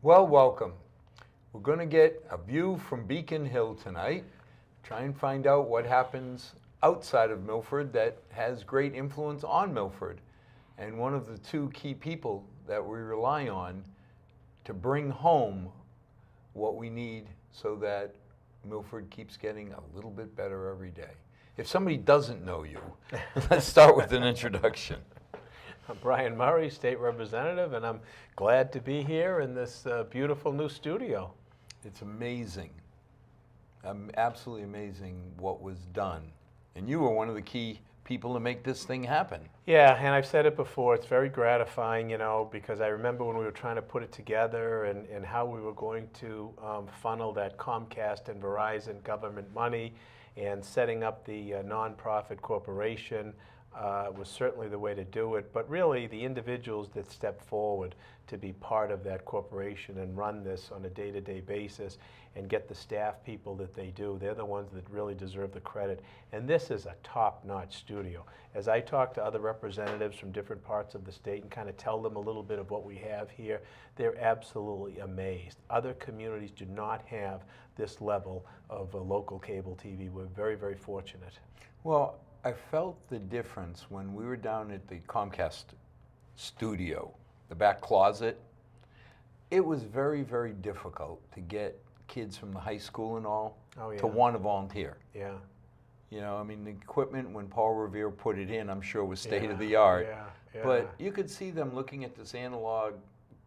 Well, welcome. We're going to get a view from Beacon Hill tonight, try and find out what happens outside of Milford that has great influence on Milford. And one of the two key people that we rely on to bring home what we need so that Milford keeps getting a little bit better every day. If somebody doesn't know you, let's start with an introduction. I'm Brian Murray, State Representative, and I'm glad to be here in this beautiful new studio. It's amazing, absolutely amazing what was done. And you were one of the key people to make this thing happen. Yeah, and I've said it before, it's very gratifying, because I remember when we were trying to put it together and how we were going to funnel that Comcast and Verizon government money and setting up the nonprofit corporation. Was certainly the way to do it, but really the individuals that step forward to be part of that corporation and run this on a day-to-day basis and get the staff people that they do, they're the ones that really deserve the credit. And this is a top-notch studio. As I talk to other representatives from different parts of the state and kind of tell them a little bit of what we have here, they're absolutely amazed. Other communities do not have this level of local cable TV. We're very, very fortunate. Well, I felt the difference when we were down at the Comcast studio, the back closet. It was very, very difficult to get kids from the high school and all to want to volunteer. Yeah. You know, I mean, the equipment, when Paul Revere put it in, I'm sure was state of the art. Yeah. But you could see them looking at this analog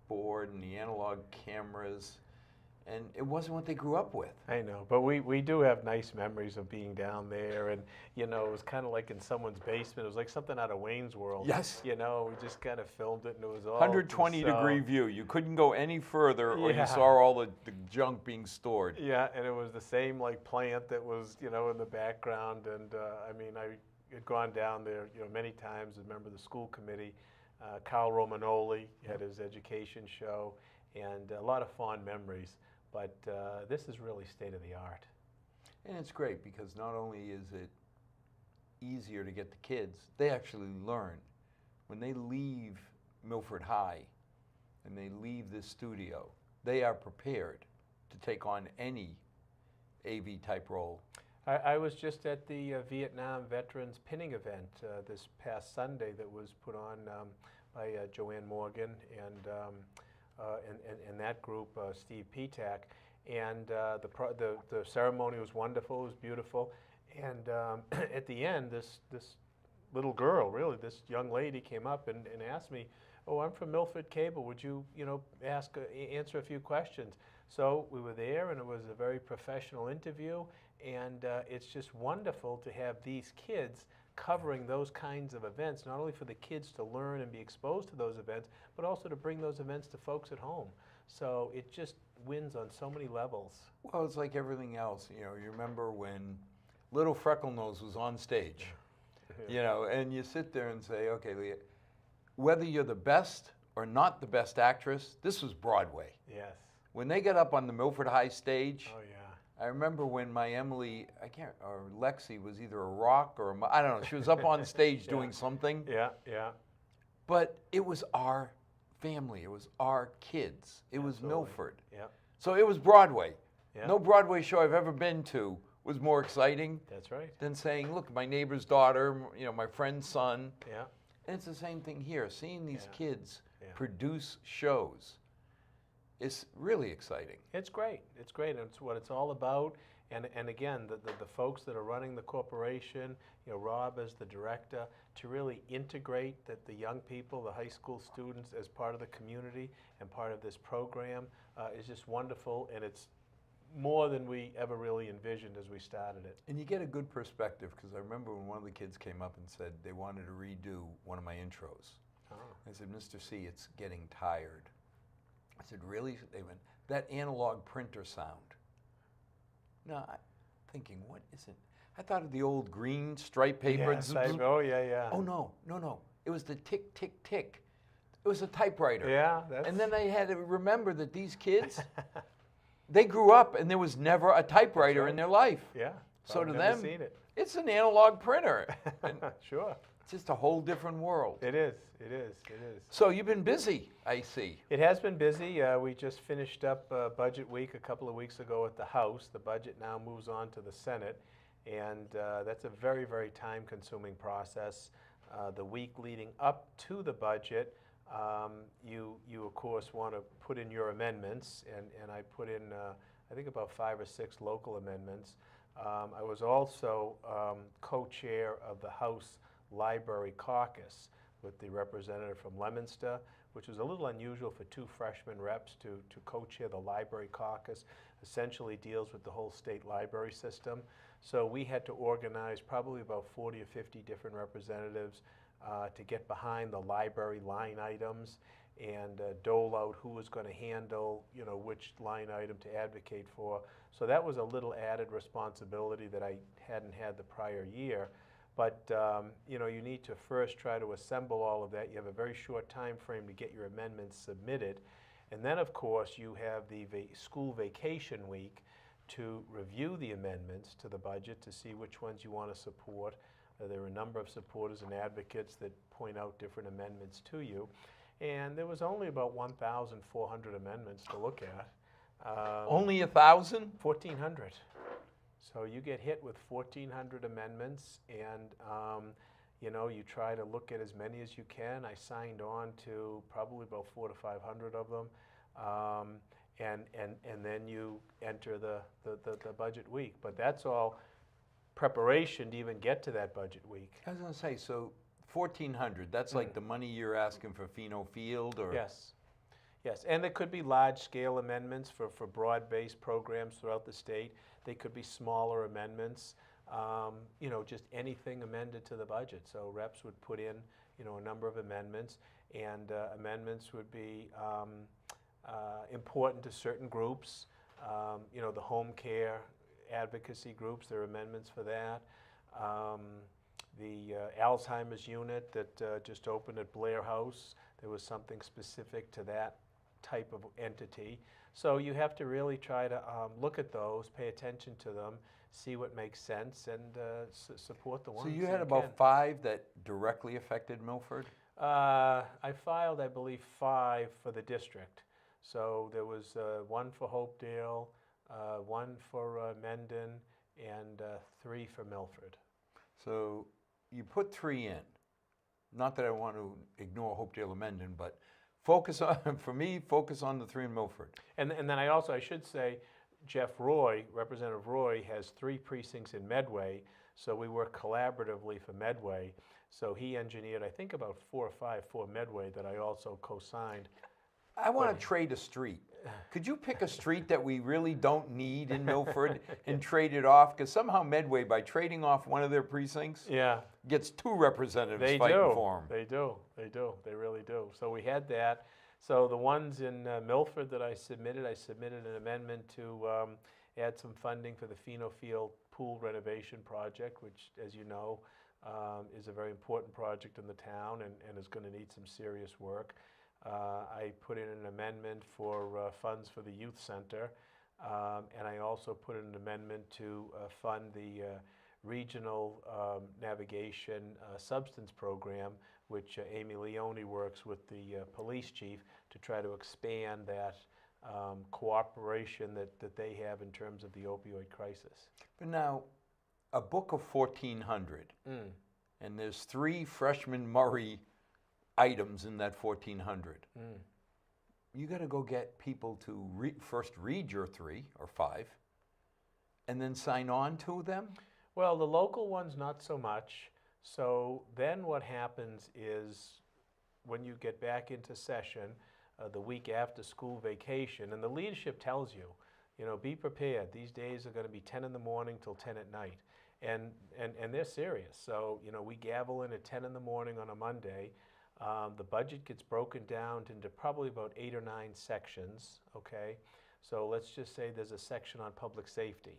board and the analog cameras, and it wasn't what they grew up with. I know, but we do have nice memories of being down there, and it was kind of like in someone's basement. It was like something out of Wayne's World. Yes. We just kind of filmed it, and it was all 120-degree view. You couldn't go any further, or you saw all the junk being stored. Yeah, and it was the same like plant that was in the background, and I mean I had gone down there many times as a member of the school committee. Carl Romanoli had his education show, and a lot of fond memories. But this is really state of the art. And it's great because not only is it easier to get the kids, they actually learn. When they leave Milford High and they leave this studio, they are prepared to take on any AV type role. I was just at the Vietnam Veterans Pinning event this past Sunday that was put on by Joanne Morgan and that group, Steve Petak, and the ceremony was wonderful. It was beautiful, and at the end, this little girl, really, this young lady, came up and asked me, "Oh, I'm from Milford Cable. Would you, answer a few questions?" So we were there, and it was a very professional interview, and it's just wonderful to have these kids covering those kinds of events, not only for the kids to learn and be exposed to those events, but also to bring those events to folks at home. So it just wins on so many levels. Well, it's like everything else. You remember when Little Frecklenose was on stage, and you sit there and say, okay, Leah, whether you're the best or not the best actress, this was Broadway. Yes. When they got up on the Milford High stage, Oh, yeah. I remember when my Emily, or Lexi was either a rock or I don't know, she was up on stage doing something. Yeah. But it was our family, it was our kids, it was Milford. Yeah. So it was Broadway. Yeah. No Broadway show I've ever been to was more exciting That's right. than saying, look, my neighbor's daughter, my friend's son. Yeah. And it's the same thing here, seeing these kids produce shows. It's really exciting. It's great. It's great. And it's what it's all about. And again, the folks that are running the corporation, Rob as the director, to really integrate the young people, the high school students, as part of the community and part of this program is just wonderful. And it's more than we ever really envisioned as we started it. And you get a good perspective, because I remember when one of the kids came up and said they wanted to redo one of my intros. Oh. I said, Mr. C, it's getting tired. I said, really? They went, that analog printer sound. No, I'm thinking, what is it? I thought of the old green stripe paper. Yes, yeah. Oh, no. It was the tick, tick, tick. It was a typewriter. Yeah. And then I had to remember that these kids, they grew up and there was never a typewriter in their life. Yeah. So to never them, seen it. it's an analog printer. And Sure. It's just a whole different world. It is, it is, it is. So you've been busy, I see. It has been busy. We just finished up budget week a couple of weeks ago at the House. The budget now moves on to the Senate, and that's a very, very time-consuming process. The week leading up to the budget, you of course want to put in your amendments, and I put in I think about 5 or 6 local amendments. I was also co-chair of the House Library Caucus with the representative from Leominster, which was a little unusual for 2 freshman reps to co-chair the Library Caucus. Essentially deals with the whole state library system. So we had to organize probably about 40 or 50 different representatives to get behind the library line items and dole out who was going to handle, which line item to advocate for. So that was a little added responsibility that I hadn't had the prior year. But you need to first try to assemble all of that. You have a very short time frame to get your amendments submitted. And then, of course, you have the school vacation week to review the amendments to the budget to see which ones you want to support. There are a number of supporters and advocates that point out different amendments to you. And there was only about 1,400 amendments to look at. Only 1,000? 1,400. So you get hit with 1,400 amendments, and you try to look at as many as you can. I signed on to probably about 400 to 500 of them, and then you enter the budget week. But that's all preparation to even get to that budget week. I was going to say, so 1,400, that's like the money you're asking for Pheno Field? Or Yes. Yes, and there could be large-scale amendments for broad-based programs throughout the state. They could be smaller amendments, just anything amended to the budget. So reps would put in, a number of amendments, and amendments would be important to certain groups. The home care advocacy groups, there are amendments for that. The Alzheimer's unit that just opened at Blair House, there was something specific to that type of entity. So you have to really try to look at those, pay attention to them, see what makes sense, and support the ones. So you had that about can. 5 that directly affected Milford? I filed, I believe, 5 for the district. So there was 1 for Hopedale, 1 for Mendon, and 3 for Milford. So you put 3 in. Not that I want to ignore Hopedale or Mendon, but focus on the 3 in Milford. And then I should say, Jeff Roy, Representative Roy, has 3 precincts in Medway, so we work collaboratively for Medway. So he engineered, I think, about 4 or 5 for Medway that I also co-signed. I want to trade a street. Could you pick a street that we really don't need in Milford and trade it off? Because somehow Medway, by trading off one of their precincts, gets 2 representatives fighting for them. They do. They really do. So we had that. So the ones in Milford that I submitted an amendment to add some funding for the Pheno Field pool renovation project, which, as you know, is a very important project in the town and is going to need some serious work. I put in an amendment for funds for the youth center, and I also put in an amendment to fund the regional navigation substance program, which Amy Leone works with the police chief to try to expand that cooperation that they have in terms of the opioid crisis. But now, a book of 1,400, and there's 3 freshman Murray items in that 1,400. You got to go get people to first read your 3 or 5 and then sign on to them? Well, the local ones, not so much. So then what happens is when you get back into session the week after school vacation, and the leadership tells you, be prepared. These days are going to be 10 in the morning till 10 at night. And they're serious. So, we gavel in at 10 in the morning on a Monday. The budget gets broken down into probably about 8 or 9 sections, okay? So let's just say there's a section on public safety,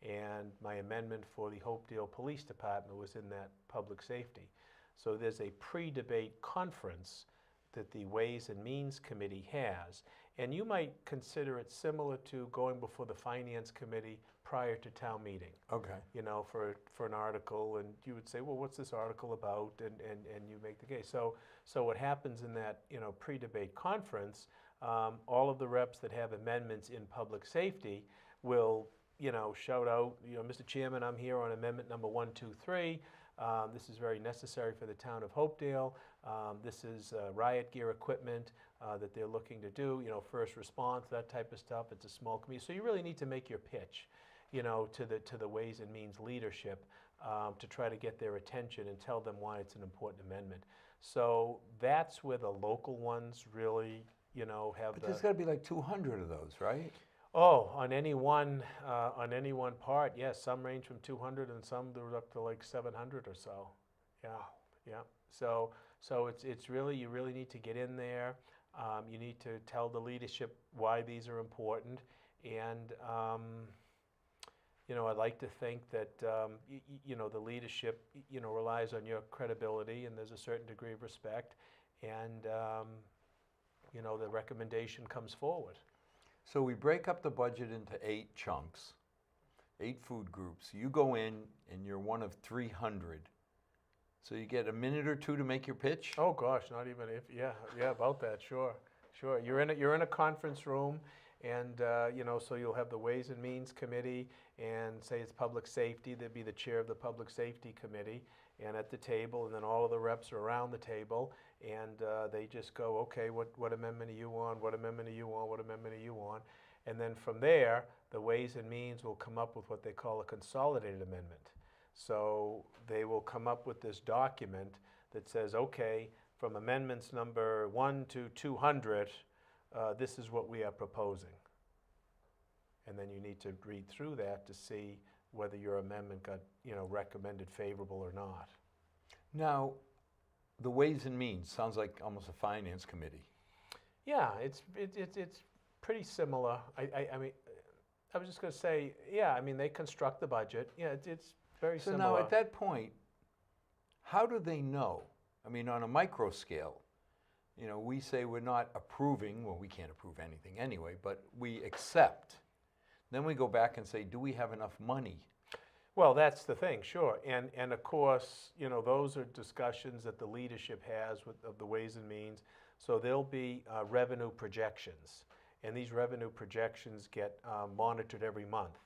and my amendment for the Hopedale Police Department was in that public safety. So there's a pre-debate conference that the Ways and Means Committee has, And you might consider it similar to going before the Finance Committee prior to town meeting, Okay. you know, for an article, and you would say, well, what's this article about? And you make the case. So what happens in that, you know, pre-debate conference, all of the reps that have amendments in public safety will, you know, shout out, you know, Mr. Chairman, I'm here on amendment number 1, 2, 3. This is very necessary for the town of Hopedale. This is riot gear equipment that they're looking to do, you know, first response, that type of stuff. It's a small community. So you really need to make your pitch, you know, to the Ways and Means leadership to try to get their attention and tell them why it's an important amendment. So that's where the local ones really, you know, have But there's got to be like 200 of those, right? Oh, on any one part, yes. Some range from 200, and some they're up to like 700 or so. Yeah, yeah. So it's really, you really need to get in there. You need to tell the leadership why these are important, and you know, I'd like to think that you know, the leadership, you know, relies on your credibility, and there's a certain degree of respect, and you know, the recommendation comes forward. So we break up the budget into 8 chunks, 8 food groups. You go in and you're one of 300. So you get a minute or two to make your pitch? Oh gosh, not even if, yeah, about that, sure. You're in a conference room, and you know, so you'll have the Ways and Means Committee, and say it's public safety, there'd be the chair of the Public Safety Committee, and at the table, and then all of the reps are around the table, and they just go, okay, what amendment are you on? What amendment are you on? What amendment are you on? And then from there, the Ways and Means will come up with what they call a consolidated amendment. So they will come up with this document that says, okay, from amendments number 1 to 200, this is what we are proposing. And then you need to read through that to see whether your amendment got, you know, recommended favorable or not. Now, the Ways and Means sounds like almost a finance committee. Yeah, it's pretty similar. I mean, I was just going to say, yeah, I mean, they construct the budget. Yeah, it's very So similar. now at that point, how do they know? I mean, on a micro scale, you know, we say we're not approving, well, we can't approve anything anyway, but we accept. Then we go back and say, do we have enough money? Well, that's the thing, sure. And of course, you know, those are discussions that the leadership has of the Ways and Means. So there'll be revenue projections. And these revenue projections get monitored every month.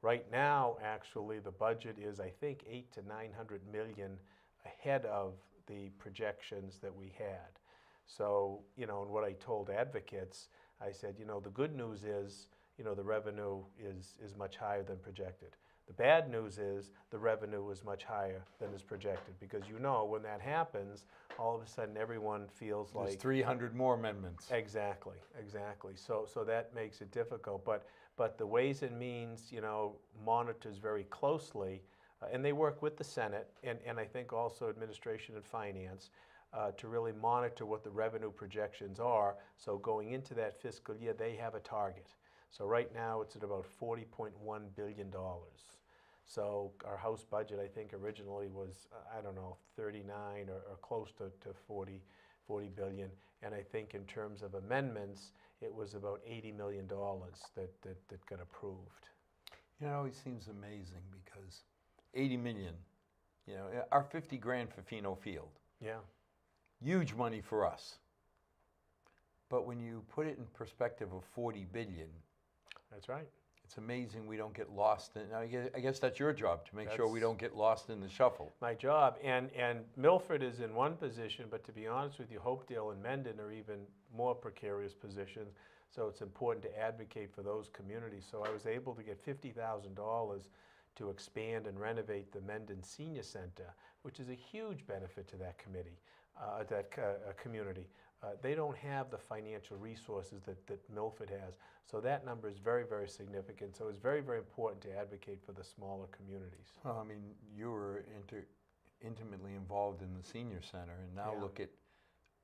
Right now, actually, the budget is, I think, 800 to 900 million ahead of the projections that we had. So, you know, and what I told advocates, I said, you know, the good news is, you know, the revenue is much higher than projected. The bad news is the revenue is much higher than is projected, because, you know, when that happens, all of a sudden everyone feels There's like 300 more amendments. Exactly. So that makes it difficult. But the Ways and Means, you know, monitors very closely, and they work with the Senate and I think also Administration and Finance to really monitor what the revenue projections are. So going into that fiscal year, they have a target. So right now it's at about $40.1 billion. So our House budget, I think, originally was, I don't know, 39 or close to 40 billion. And I think in terms of amendments, it was about $80 million that got approved. You know, it always seems amazing because 80 million, you know, our 50 grand for Fino Field. Yeah. Huge money for us. But when you put it in perspective of 40 billion, That's right. it's amazing we don't get lost in. I guess that's your job, to make sure we don't get lost in the shuffle. My job. And Milford is in one position, but to be honest with you, Hopedale and Mendon are even more precarious positions. So it's important to advocate for those communities. So I was able to get $50,000 to expand and renovate the Mendon Senior Center, which is a huge benefit to that community. They don't have the financial resources that Milford has. So that number is very, very significant. So it's very, very important to advocate for the smaller communities. Well, I mean, you were intimately involved in the senior center, and now look at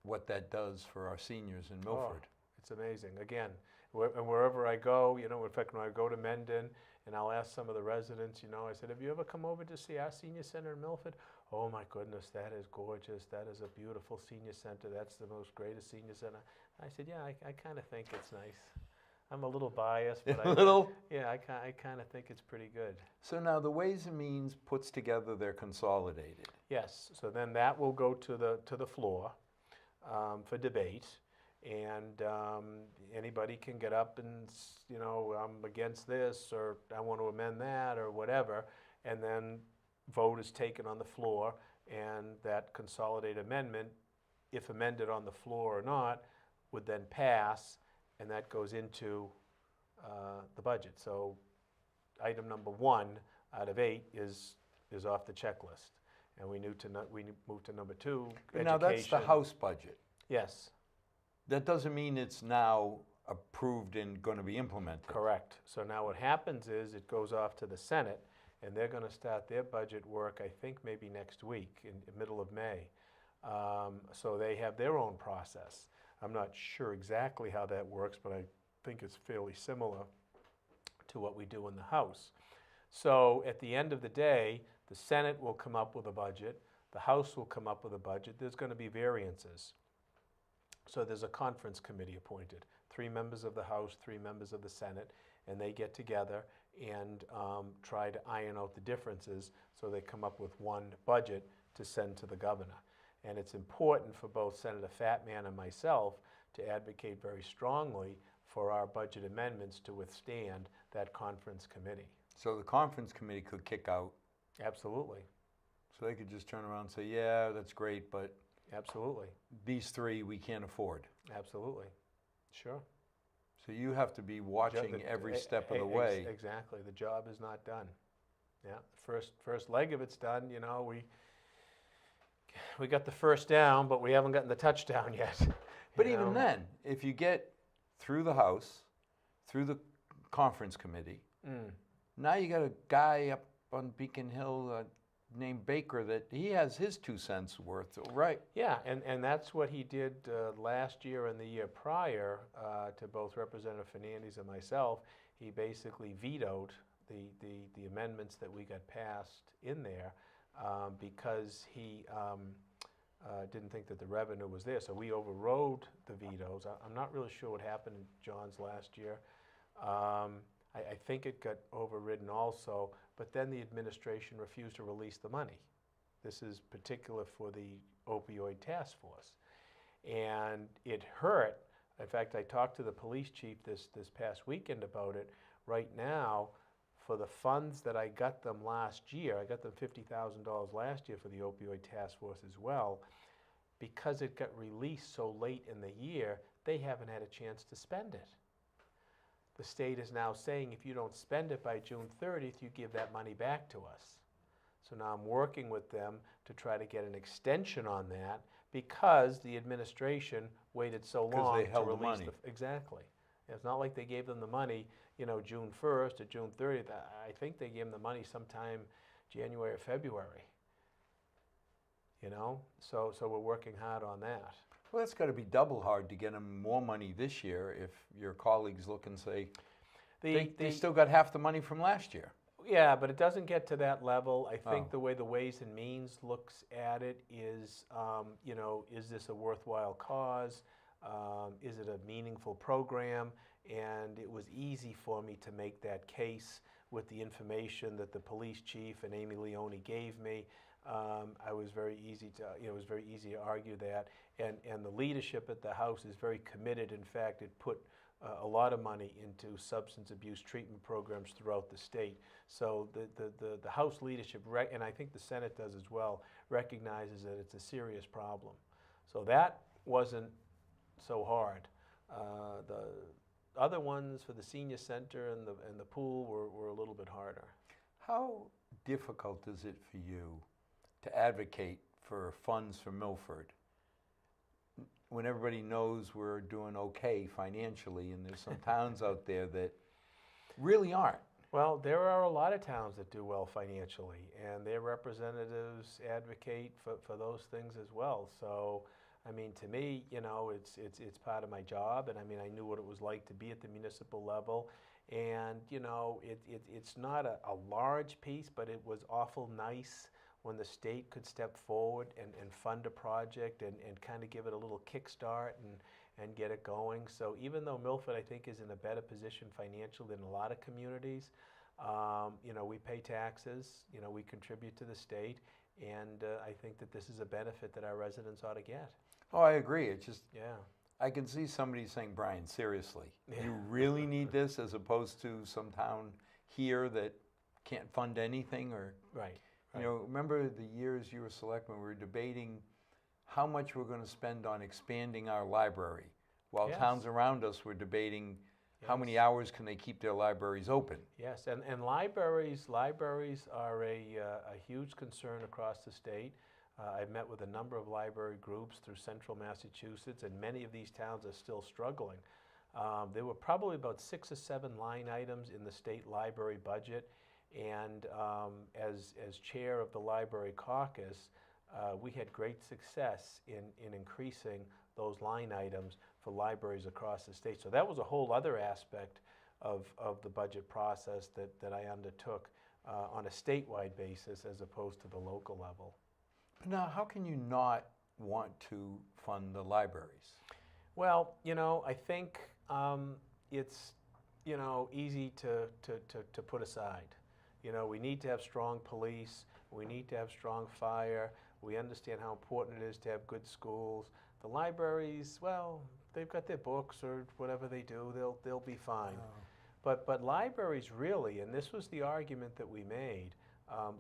what that does for our seniors in Milford. Oh, it's amazing. Again, wherever I go, you know, in fact, when I go to Mendon, and I'll ask some of the residents, you know, I said, have you ever come over to see our senior center in Milford? oh my goodness, that is gorgeous. That is a beautiful senior center. That's the most greatest senior center. I said, yeah, I kind of think it's nice. I'm a little biased, but A little? yeah, I kind of think it's pretty good. So now the Ways and Means puts together their consolidated. Yes, so then that will go to the floor for debate, and anybody can get up and, I'm against this, or I want to amend that, or whatever, and then vote is taken on the floor, and that consolidated amendment, if amended on the floor or not, would then pass, and that goes into the budget. So item number 1 out of 8 is off the checklist. And we move to number 2, But now that's the education. House budget. Yes, That doesn't mean it's now approved and going to be implemented. correct. So now what happens is it goes off to the Senate, and they're going to start their budget work, I think, maybe next week, in the middle of May. So they have their own process. I'm not sure exactly how that works, but I think it's fairly similar to what we do in the House. So at the end of the day, the Senate will come up with a budget, the House will come up with a budget, there's going to be variances. So there's a conference committee appointed, 3 members of the House, 3 members of the Senate, and they get together and try to iron out the differences so they come up with one budget to send to the governor. And it's important for both Senator Fatman and myself to advocate very strongly for our budget amendments to withstand that conference committee. So the conference committee could kick out. Absolutely, So they could just turn around and say, yeah, that's great, but absolutely, these 3 we can't afford. absolutely, sure. So you have to be watching every step of the way. Exactly, the job is not done. Yeah, first leg of it's done, we got the first down, but we haven't gotten the touchdown yet. But you even know? then, if you get through the House, through the conference committee, now you got a guy up on Beacon Hill named Baker that he has his 2 cents worth, right? Yeah, and that's what he did last year and the year prior to both Representative Fernandez and myself. He basically vetoed the amendments that we got passed in there because he didn't think that the revenue was there. So we overrode the vetoes. I'm not really sure what happened in John's last year. I think it got overridden also, but then the administration refused to release the money. This is particular for the opioid task force. And it hurt. In fact, I talked to the police chief this past weekend about it. Right now, for the funds that I got them last year, I got them $50,000 last year for the opioid task force as well. Because it got released so late in the year, they haven't had a chance to spend it. The state is now saying if you don't spend it by June 30th, you give that money back to us. So now I'm working with them to try to get an extension on that because the administration waited so long they held to the release money. Exactly. It's not like they gave them the money, June 1st or June 30th. I think they gave them the money sometime January or February. So we're working hard on that. Well, that's got to be double hard to get them more money this year if your colleagues look and say, they still got half the money from last year. Yeah, but it doesn't get to that level. I think the way the Ways and Means looks at it is, is this a worthwhile cause? Is it a meaningful program? And it was easy for me to make that case with the information that the police chief and Amy Leone gave me. It was very easy to argue that, and the leadership at the House is very committed. In fact, it put a lot of money into substance abuse treatment programs throughout the state. So the House leadership, and I think the Senate does as well, recognizes that it's a serious problem. So that wasn't so hard. The other ones for the senior center and the pool were a little bit harder. How difficult is it for you to advocate for funds for Milford when everybody knows we're doing okay financially and there's some towns out there that really aren't? Well, there are a lot of towns that do well financially, and their representatives advocate for those things as well. So, I mean, to me, it's part of my job, and I mean, I knew what it was like to be at the municipal level, and it's not a large piece, but it was awful nice when the state could step forward and fund a project and kind of give it a little kickstart and get it going. So even though Milford, I think, is in a better position financially than a lot of communities, we pay taxes, we contribute to the state, and I think that this is a benefit that our residents ought to get. Oh, I agree. It's just, Yeah. I can see somebody saying, Brian, seriously, Yeah. you really need this, as opposed to some town here that can't fund anything, or, Right. remember the years you were selectman, we were debating how much we're going to spend on expanding our library, while Yes. towns around us were debating how many Yes. hours can they keep their libraries open. Yes, and libraries are a huge concern across the state. I've met with a number of library groups through central Massachusetts, and many of these towns are still struggling. There were probably about 6 or 7 line items in the state library budget, and as chair of the library caucus, we had great success in increasing those line items for libraries across the state. So that was a whole other aspect of the budget process that I undertook on a statewide basis as opposed to the local level. Now, how can you not want to fund the libraries? Well, I think it's, easy to put aside. We need to have strong police. We need to have strong fire. We understand how important it is to have good schools. The libraries, well, they've got their books or whatever they do. They'll be fine. But libraries really, and this was the argument that we made,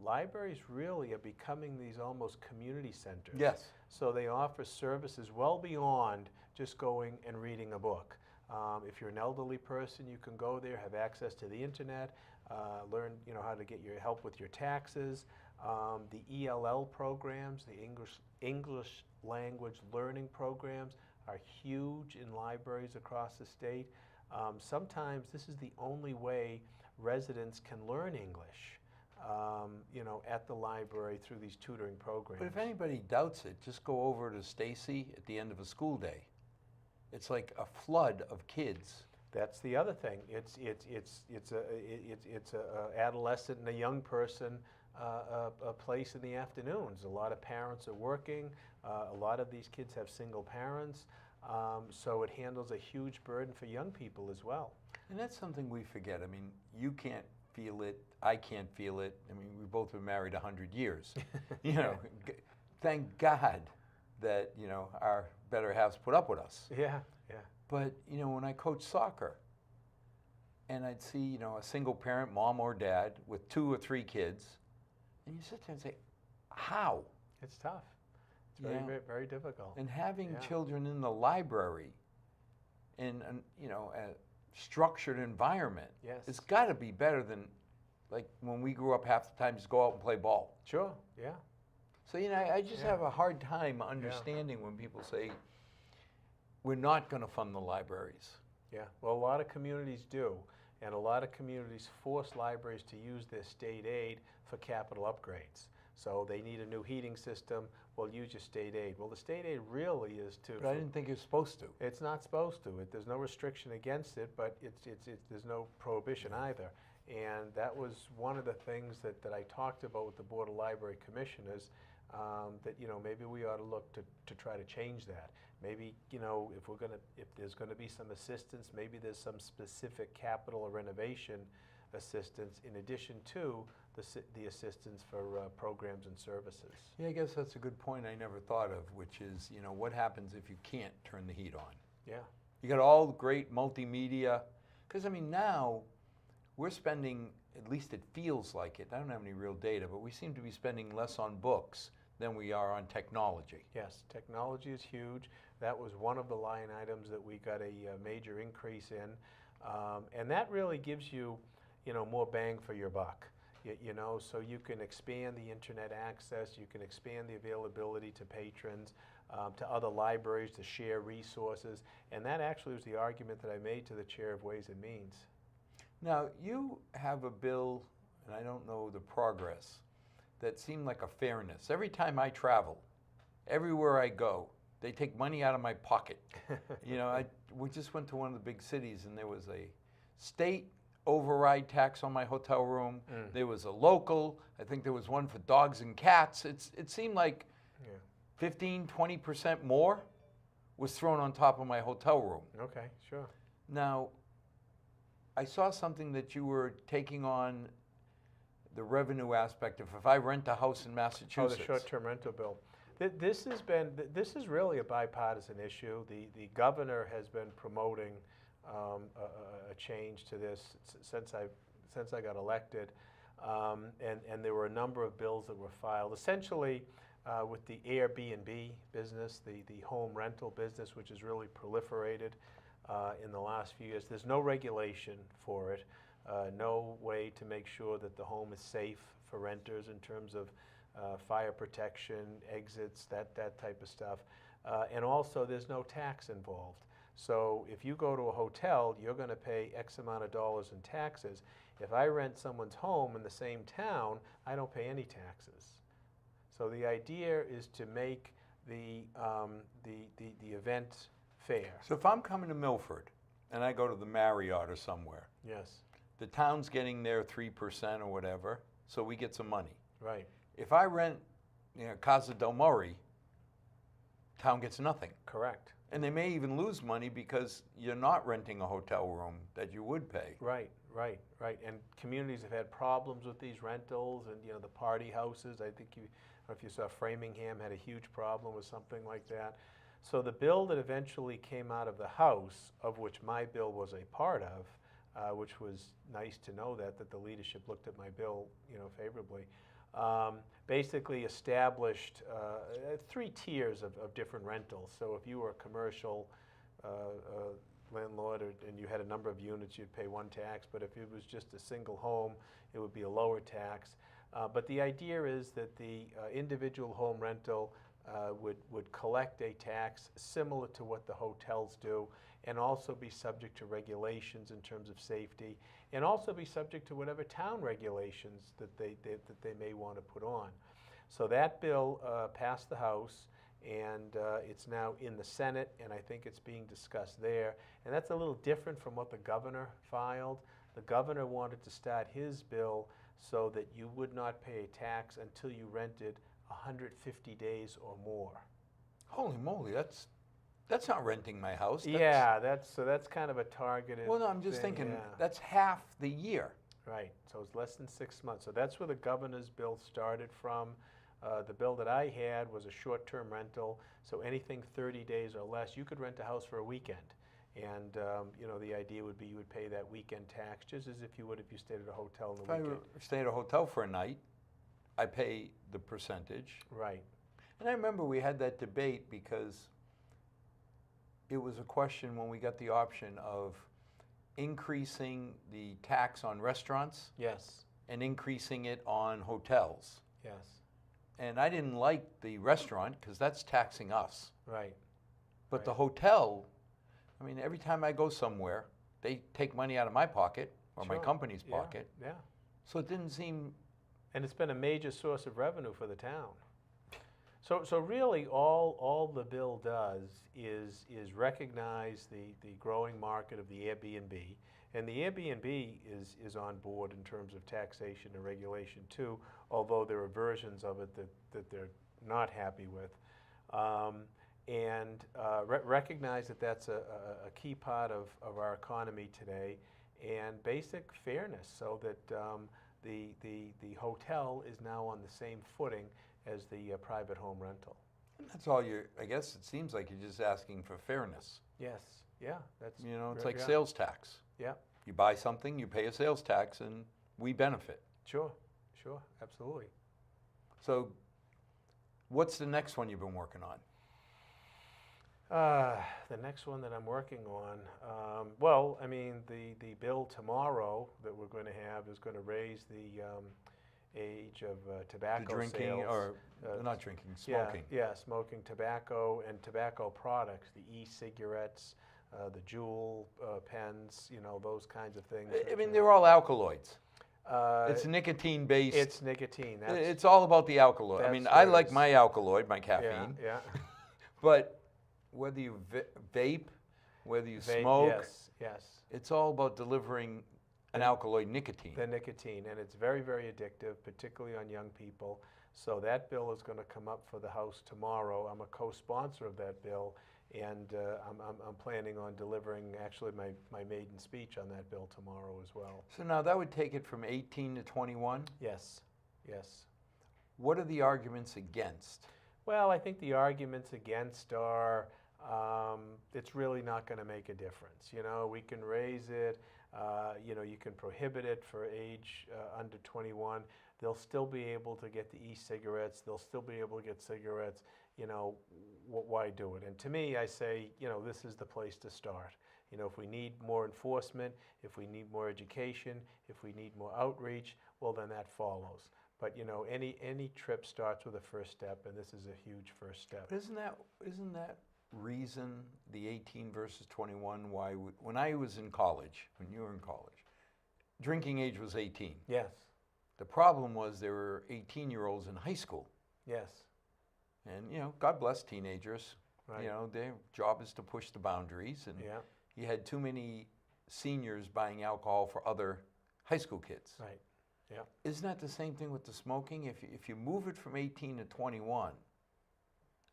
libraries really are becoming these almost community centers. Yes. So they offer services well beyond just going and reading a book. If you're an elderly person, you can go there, have access to the internet, learn how to get your help with your taxes. The ELL programs, the English language learning programs, are huge in libraries across the state. Sometimes this is the only way residents can learn English. At the library through these tutoring programs. But if anybody doubts it, just go over to Stacy at the end of a school day. It's like a flood of kids. That's the other thing. It's a adolescent and a young person a place in the afternoons. A lot of parents are working. A lot of these kids have single parents, so it handles a huge burden for young people as well. And that's something we forget. I mean, you can't feel it. I can't feel it. I mean, we've both been married 100 years. Thank God that, our better halves put up with us. Yeah, yeah. But, when I coach soccer and I'd see, a single parent, mom or dad, with 2 or 3 kids, and you sit there and say, how? It's tough. It's very, very difficult. And having children in the library in, a structured environment, Yes. it's got to be better than, like, when we grew up, half the time just go out and play ball. Sure, yeah. So, I just have a hard time understanding when people say, we're not going to fund the libraries. Yeah, well, a lot of communities do, and a lot of communities force libraries to use their state aid for capital upgrades. So they need a new heating system, well, use your state aid. Well, the state aid really is to... But I didn't think you're supposed to. It's not supposed to. There's no restriction against it, but there's no prohibition either. And that was one of the things that I talked about with the Board of Library Commissioners, that maybe we ought to look to try to change that. Maybe if there's going to be some assistance, maybe there's some specific capital or renovation assistance in addition to the assistance for programs and services. Yeah, I guess that's a good point I never thought of, which is, what happens if you can't turn the heat on? Yeah. You got all the great multimedia, because now we're spending, at least it feels like it, I don't have any real data, but we seem to be spending less on books than we are on technology. Yes, technology is huge. That was one of the line items that we got a major increase in. And that really gives you, more bang for your buck. So you can expand the internet access, you can expand the availability to patrons, to other libraries to share resources. And that actually was the argument that I made to the Chair of Ways and Means. Now, you have a bill, and I don't know the progress, that seemed like a fairness. Every time I travel, everywhere I go, they take money out of my pocket. We just went to one of the big cities, and there was a state override tax on my hotel room. There was a local. I think there was one for dogs and cats. It seemed like 15, 20% more was thrown on top of my hotel room. Okay, sure. Now, I saw something that you were taking on the revenue aspect of if I rent a house in Massachusetts. Oh, the short-term rental bill. This is really a bipartisan issue. The governor has been promoting a change to this since I got elected, and there were a number of bills that were filed. Essentially, with the Airbnb business, the home rental business, which has really proliferated in the last few years. There's no regulation for it, no way to make sure that the home is safe for renters in terms of fire protection, exits, that type of stuff. And also, there's no tax involved. So if you go to a hotel, you're going to pay X amount of dollars in taxes. If I rent someone's home in the same town, I don't pay any taxes. So the idea is to make the event fair. So if I'm coming to Milford and I go to the Marriott or somewhere, Yes. the town's getting their 3% or whatever, so we get some money. Right. If I rent, Casa del Murray, town gets nothing. Correct. And they may even lose money because you're not renting a hotel room that you would pay. Right. And communities have had problems with these rentals, and the party houses. I think I don't know if you saw Framingham had a huge problem with something like that. So the bill that eventually came out of the House, of which my bill was a part of, which was nice to know that the leadership looked at my bill, favorably, basically established 3 tiers of different rentals. So if you were a commercial landlord and you had a number of units, you'd pay one tax, but if it was just a single home, it would be a lower tax. But the idea is that the individual home rental would collect a tax similar to what the hotels do, and also be subject to regulations in terms of safety, and also be subject to whatever town regulations that they may want to put on. So that bill passed the House, and it's now in the Senate, and I think it's being discussed there. And that's a little different from what the governor filed. The governor wanted to start his bill so that you would not pay a tax until you rented 150 days or more. Holy moly, that's not renting my house. That's kind of a targeted. Well, no, I'm just thing, thinking yeah. that's half the year. Right, so it's less than 6 months. So that's where the governor's bill started from. The bill that I had was a short-term rental, so anything 30 days or less, you could rent a house for a weekend. And the idea would be you would pay that weekend tax just as if you would if you stayed at a hotel in the weekend. If I stay at a hotel for a night, I pay the percentage. Right. And I remember we had that debate because it was a question when we got the option of increasing the tax on restaurants. Yes. And increasing it on hotels. Yes. And I didn't like the restaurant because that's taxing us. Right. But the hotel, I mean, every time I go somewhere, they take money out of my pocket or my company's pocket. Yeah. So it didn't seem. And it's been a major source of revenue for the town. So really, all the bill does is recognize the growing market of the Airbnb, and the Airbnb is on board in terms of taxation and regulation too, although there are versions of it that they're not happy with, and recognize that that's a key part of our economy today, and basic fairness, so that the hotel is now on the same footing as the private home rental. And that's all I guess it seems like you're just asking for fairness. Yes, yeah. That's it's like sales tax. Yeah. You buy something, you pay a sales tax, and we benefit. Sure, absolutely. So what's the next one you've been working on? The next one that I'm working on, the bill tomorrow that we're going to have is going to raise the age of tobacco The drinking, sales. or not drinking, smoking. Yeah, smoking tobacco and tobacco products, the e-cigarettes, the Juul pens, those kinds of things. I mean, they're all alkaloids. It's nicotine-based. It's nicotine. It's all about the alkaloid. I mean, I like my alkaloid, my caffeine. Yeah. But whether you vape, whether you smoke, yes. it's all about delivering An alkaloid nicotine. The nicotine, and it's very, very addictive, particularly on young people. So that bill is going to come up for the House tomorrow. I'm a co-sponsor of that bill, and I'm planning on delivering actually my maiden speech on that bill tomorrow as well. So now that would take it from 18 to 21? Yes, yes. What are the arguments against? Well, I think the arguments against are it's really not going to make a difference. You know, we can raise it. You know, you can prohibit it for age under 21. They'll still be able to get the e-cigarettes. They'll still be able to get cigarettes. You know, why do it? And to me, I say, you know, this is the place to start. You know, if we need more enforcement, if we need more education, if we need more outreach, well, then that follows. But, you know, any trip starts with a first step, and this is a huge first step. But isn't that reason, the 18 versus 21, why when I was in college, when you were in college, drinking age was 18. Yes. The problem was there were 18-year-olds in high school. Yes. And, you know, God bless teenagers. Right. You know, their job is to push the boundaries. And Yeah. you had too many seniors buying alcohol for other high school kids. Right. Yeah. Isn't that the same thing with the smoking? If you move it from 18 to 21,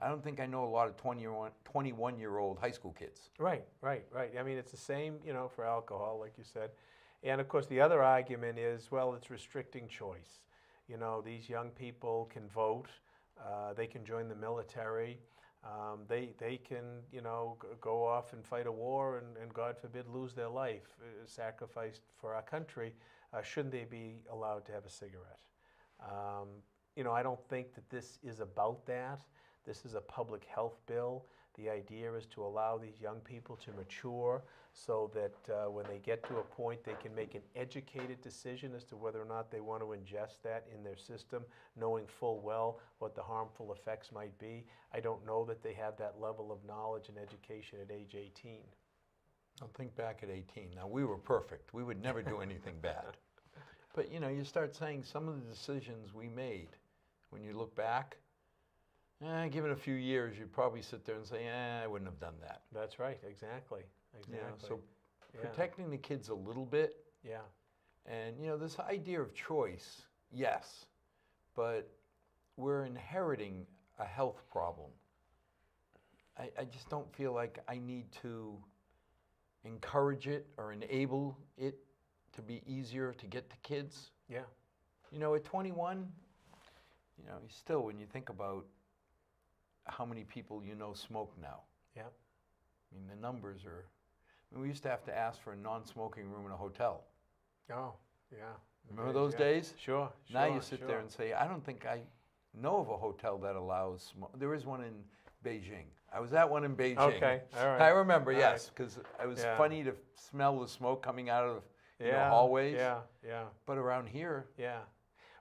I don't think I know a lot of 21-year-old high school kids. Right, right, right. I mean, it's the same, you know, for alcohol, like you said. And of course, the other argument is, well, it's restricting choice. You know, these young people can vote. They can join the military. They can, you know, go off and fight a war and God forbid, lose their life, sacrificed for our country. Shouldn't they be allowed to have a cigarette? You know, I don't think that this is about that. This is a public health bill. The idea is to allow these young people to mature so that when they get to a point, they can make an educated decision as to whether or not they want to ingest that in their system, knowing full well what the harmful effects might be. I don't know that they have that level of knowledge and education at age 18. I'll think back at 18. Now, we were perfect. We would never do anything bad. But, you know, you start saying some of the decisions we made, when you look back, give it a few years, you'd probably sit there and say, I wouldn't have done that. That's right, exactly. You know, Exactly. so Yeah. protecting the kids a little bit, Yeah. and, you know, this idea of choice, yes, but we're inheriting a health problem. I just don't feel like I need to encourage it or enable it to be easier to get to kids. Yeah. You know, at 21, you know, still when you think about how many people you know smoke now. Yeah. I mean, the numbers are, I mean, we used to have to ask for a non-smoking room in a hotel. Oh, yeah. Remember those Yeah. days? Sure. Now sure, you sit sure. there and say, I don't think I know of a hotel that allows smoke. There is one in Beijing. I was at one in Beijing. Okay, all right. I remember, All yes, right. because it was Yeah. funny to smell the smoke coming out of you know, Yeah, hallways. Yeah, yeah, But around here, yeah.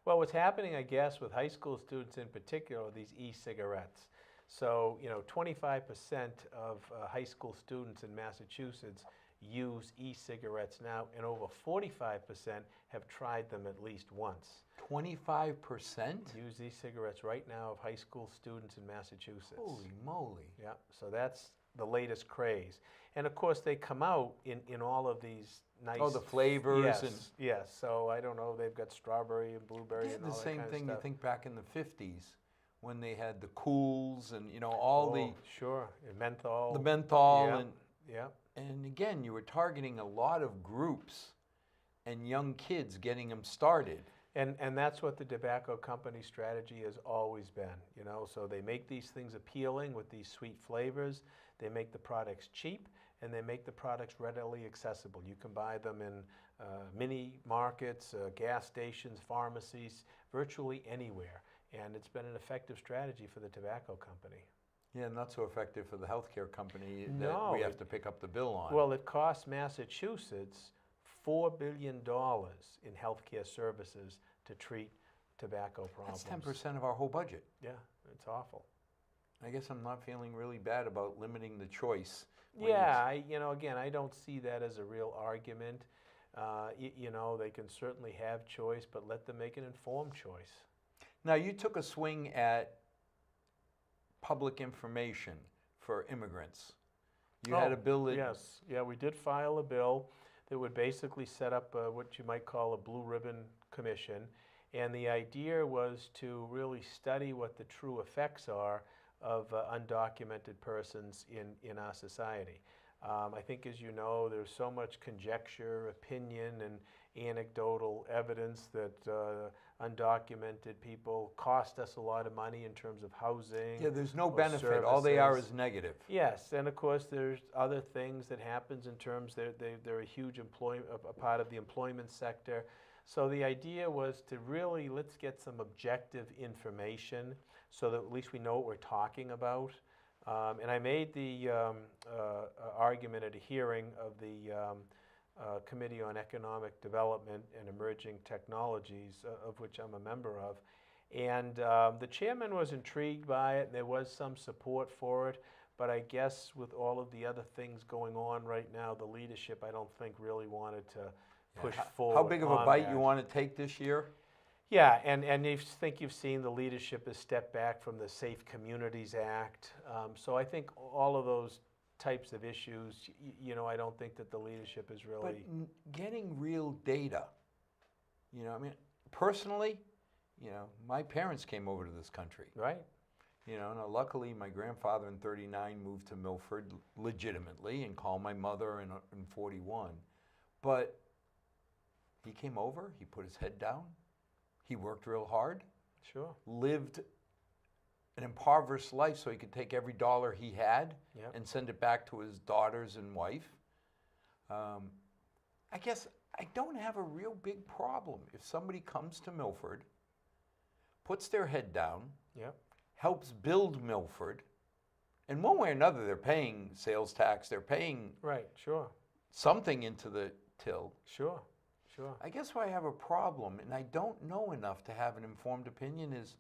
Well, what's happening, I guess, with high school students in particular, are these e-cigarettes. So, you know, 25% of high school students in Massachusetts use e-cigarettes now, and over 45% have tried them at least once. 25%? Use e-cigarettes right now of high school students in Massachusetts. Holy moly. Yeah, so that's the latest craze. And of course, they come out in all of these nice... Oh, the flavors yes, and- Yes, so I don't know, they've got strawberry and blueberry They and had all the that same kind thing of you stuff. think back in the 50s when they had the cools and, you know, all Oh, sure, and menthol. the menthol Yeah, and yeah, and again, you were targeting a lot of groups and young kids, getting them started. and that's what the tobacco company strategy has always been, you know, so they make these things appealing with these sweet flavors, they make the products cheap, and they make the products readily accessible. You can buy them in mini markets, gas stations, pharmacies, virtually anywhere, and it's been an effective strategy for the tobacco company. Yeah, not so effective for the healthcare company that No, we have to pick up the bill on. Well, it costs Massachusetts $4 billion in healthcare services to treat tobacco problems. that's 10% of our whole budget. Yeah, it's awful. I guess I'm not feeling really bad about limiting the choice. when Yeah, you know, again, I don't see that as a real argument. You know, they can certainly have choice, but let them make an informed choice. Now, you took a swing at public information for immigrants. You had a bill that... Yes, yeah, we did file a bill that would basically set up what you might call a blue ribbon commission. And the idea was to really study what the true effects are of undocumented persons in our society. I think, as you know, there's so much conjecture, opinion, and anecdotal evidence that undocumented people cost us a lot of money in terms of housing. Yeah, there's no or benefit. All they are services. is negative. Yes, and of course there's other things that happens in terms they're a huge a part of the employment sector. So the idea was to really let's get some objective information so that at least we know what we're talking about. And I made the argument at a hearing of the Committee on Economic Development and Emerging Technologies, of which I'm a member of. And the chairman was intrigued by it, and there was some support for it. But I guess with all of the other things going on right now, the leadership, I don't think, really wanted to push forward. How big of a on bite that. you want to take this year? Yeah, and you think you've seen the leadership has stepped back from the Safe Communities Act. So I think all of those types of issues, I don't think that the leadership is really... But getting real data, I mean, personally, my parents came over to this country. Right. And luckily my grandfather in 39 moved to Milford legitimately and called my mother in 41. But he came over, he put his head down, he worked real hard, Sure. lived an impoverished life so he could take every dollar he had Yep. and send it back to his daughters and wife. I guess I don't have a real big problem if somebody comes to Milford, puts their head down, Yep. helps build Milford, and one way or another they're paying sales tax, they're paying Right, sure, something into the till. sure, sure. I guess where I have a problem, and I don't know enough to have an informed opinion, is,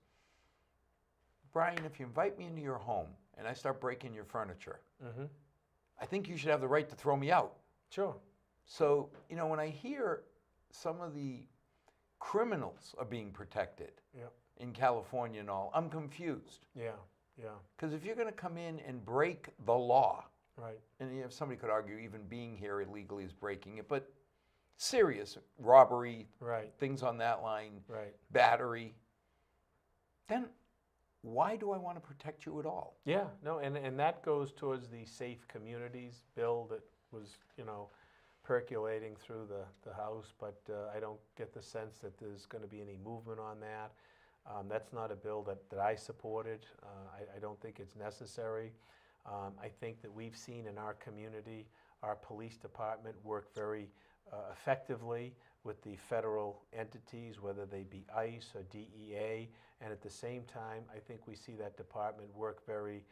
Brian, if you invite me into your home and I start breaking your furniture, Mm-hmm. I think you should have the right to throw me out. Sure. So, when I hear some of the criminals are being protected Yep. in California and all, I'm confused. Yeah, yeah, Because if you're going to come in and break the law, right. and somebody could argue even being here illegally is breaking it, but serious robbery, Right, things on that line, right. battery, then why do I want to protect you at all? Yeah, no, and that goes towards the Safe Communities bill that was, percolating through the House, but I don't get the sense that there's going to be any movement on that. That's not a bill that I supported. I don't think it's necessary. I think that we've seen in our community, our police department work very effectively with the federal entities, whether they be ICE or DEA, and at the same time, I think we see that department work very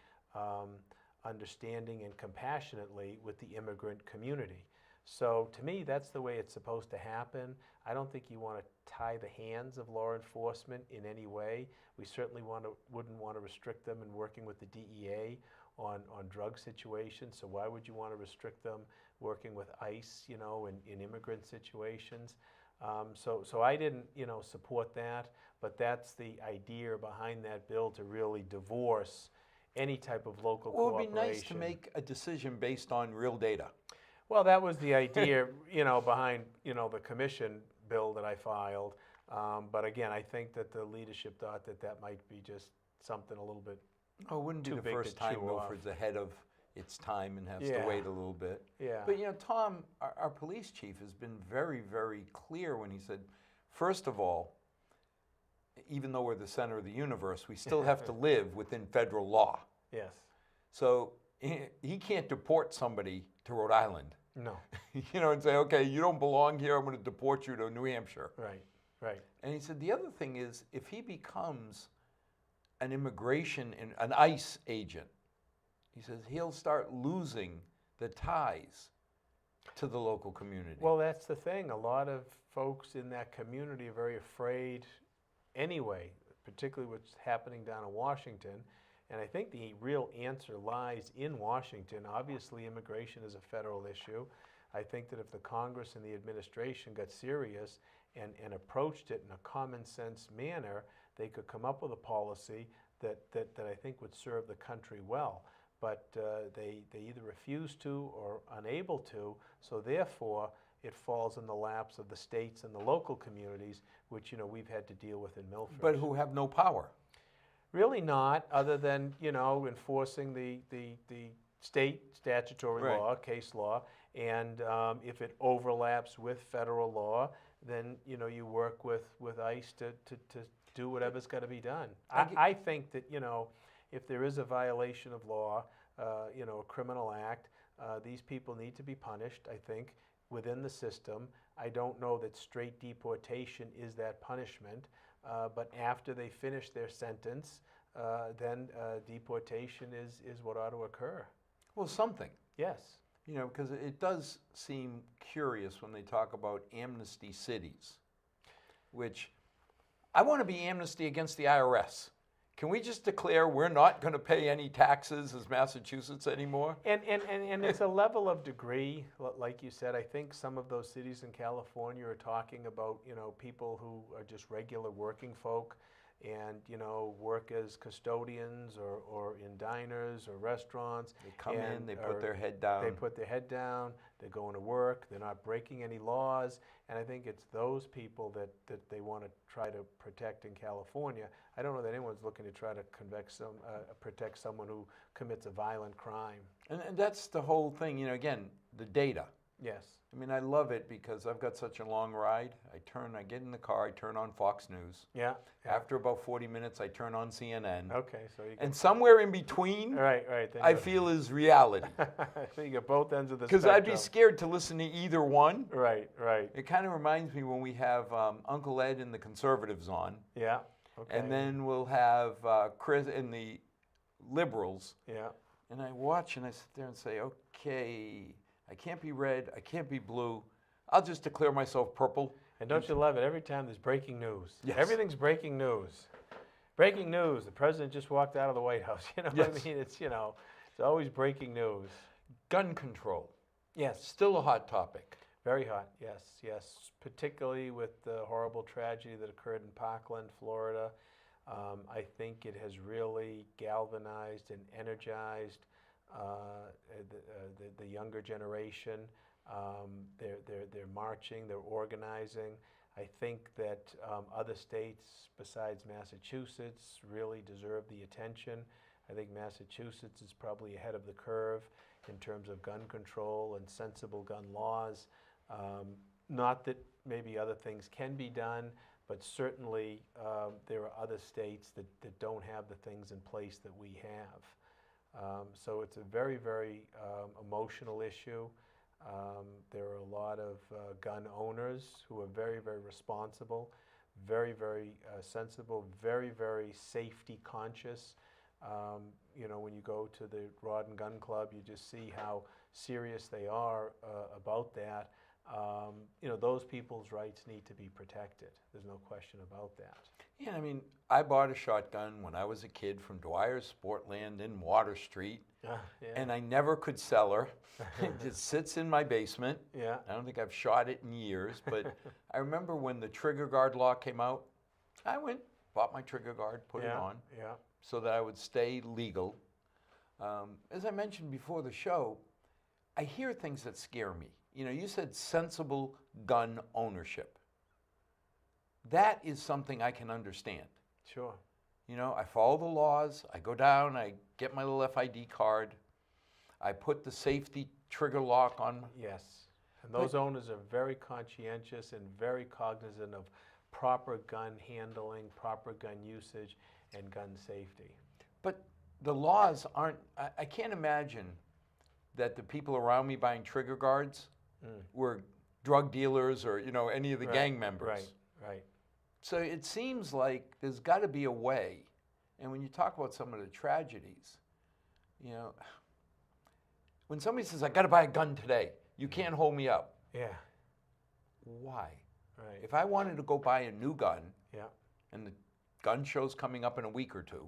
understanding and compassionately with the immigrant community. So to me, that's the way it's supposed to happen. I don't think you want to tie the hands of law enforcement in any way. We certainly wouldn't want to restrict them in working with the DEA on drug situations. So why would you want to restrict them working with ICE, in immigrant situations? So I didn't, support that, but that's the idea behind that bill, to really divorce any type of local Well, it cooperation. would be nice to make a decision based on real data. Well, that was the idea, behind, the commission bill that I filed. But again, I think that the leadership thought that might be just something a little bit Oh, it wouldn't be too the big to first time chew Milford's ahead of its time and has to Yeah. wait a little bit. Yeah. But Tom, our police chief, has been very, very clear when he said, first of all, even though we're the center of the universe, we still have to live within federal law. Yes. So he can't deport somebody to Rhode Island, No. and say, okay, you don't belong here, I'm going to deport you to New Hampshire. Right. Right. And he said the other thing is, if he becomes an immigration and an ICE agent, he says he'll start losing the ties to the local community. Well, that's the thing. A lot of folks in that community are very afraid anyway, particularly what's happening down in Washington. And I think the real answer lies in Washington. Obviously, immigration is a federal issue. I think that if the Congress and the administration got serious and approached it in a common sense manner, they could come up with a policy that I think would serve the country well. But they either refuse to or unable to, so therefore it falls in the laps of the states and the local communities, which, we've had to deal with in Milford. But who have no power. Really not, other than, enforcing the state statutory Right. law, case law, and if it overlaps with federal law, then, you work with ICE to do whatever's got to be done. I think that, if there is a violation of law, a criminal act, these people need to be punished, I think, within the system. I don't know that straight deportation is that punishment, but after they finish their sentence, then deportation is what ought to occur. Well, something. Yes. Because it does seem curious when they talk about amnesty cities, which I want to be amnesty against the IRS. Can we just declare we're not going to pay any taxes as Massachusetts anymore? And it's a level of degree, like you said. I think some of those cities in California are talking about, people who are just regular working folk and, work as custodians or in diners or restaurants. They come in, they put their head down. They put their head down, they're going to work, they're not breaking any laws, and I think it's those people that they want to try to protect in California. I don't know that anyone's looking to try to protect someone who commits a violent crime. And that's the whole thing, again, the data. Yes. I mean, I love it because I've got such a long ride. I get in the car, I turn on Fox News. Yeah. After about 40 minutes, I turn on CNN. Okay, so you And somewhere in between, right. I feel is reality. So you get both ends of the Because spectrum. I'd be scared to listen to either one. Right. It kind of reminds me when we have Uncle Ed and the conservatives on. Yeah. Okay. And then we'll have Chris and the liberals. Yeah. And I watch and I sit there and say, okay, I can't be red, I can't be blue. I'll just declare myself purple. And don't you love it? Every time there's breaking news. Yes. Everything's breaking news. Breaking news. The president just walked out of the White House. You know what Yes. I mean? It's always breaking news. Gun control. Yes. Still a hot topic. Very hot. Yes. Particularly with the horrible tragedy that occurred in Parkland, Florida. I think it has really galvanized and energized the younger generation. They're marching, they're organizing. I think that other states besides Massachusetts really deserve the attention. I think Massachusetts is probably ahead of the curve in terms of gun control and sensible gun laws. Not that maybe other things can be done, but certainly there are other states that don't have the things in place that we have. So it's a very, very emotional issue. There are a lot of gun owners who are very, very responsible, very, very sensible, very, very safety conscious. When you go to the Rod and Gun Club, you just see how serious they are about that. Those people's rights need to be protected. There's no question about that. Yeah, I mean, I bought a shotgun when I was a kid from Dwyer's Sportland in Water Street, and I never could sell her. It just sits in my basement. Yeah. I don't think I've shot it in years, but I remember when the trigger guard law came out, I went, bought my trigger guard, put it on, so that I would stay legal. As I mentioned before the show, I hear things that scare me. You said sensible gun ownership. That is something I can understand. Sure. I follow the laws. I go down, I get my little FID card. I put the safety trigger lock on. Yes. And those owners are very conscientious and very cognizant of proper gun handling, proper gun usage, and gun safety. But the laws aren't, I can't imagine that the people around me buying trigger guards were drug dealers or, any of the gang members. Right. So it seems like there's got to be a way. And when you talk about some of the tragedies, when somebody says, I got to buy a gun today, you can't hold me up. Yeah. Why? Right. If I wanted to go buy a new gun, Yeah. and the gun show's coming up in a week or two,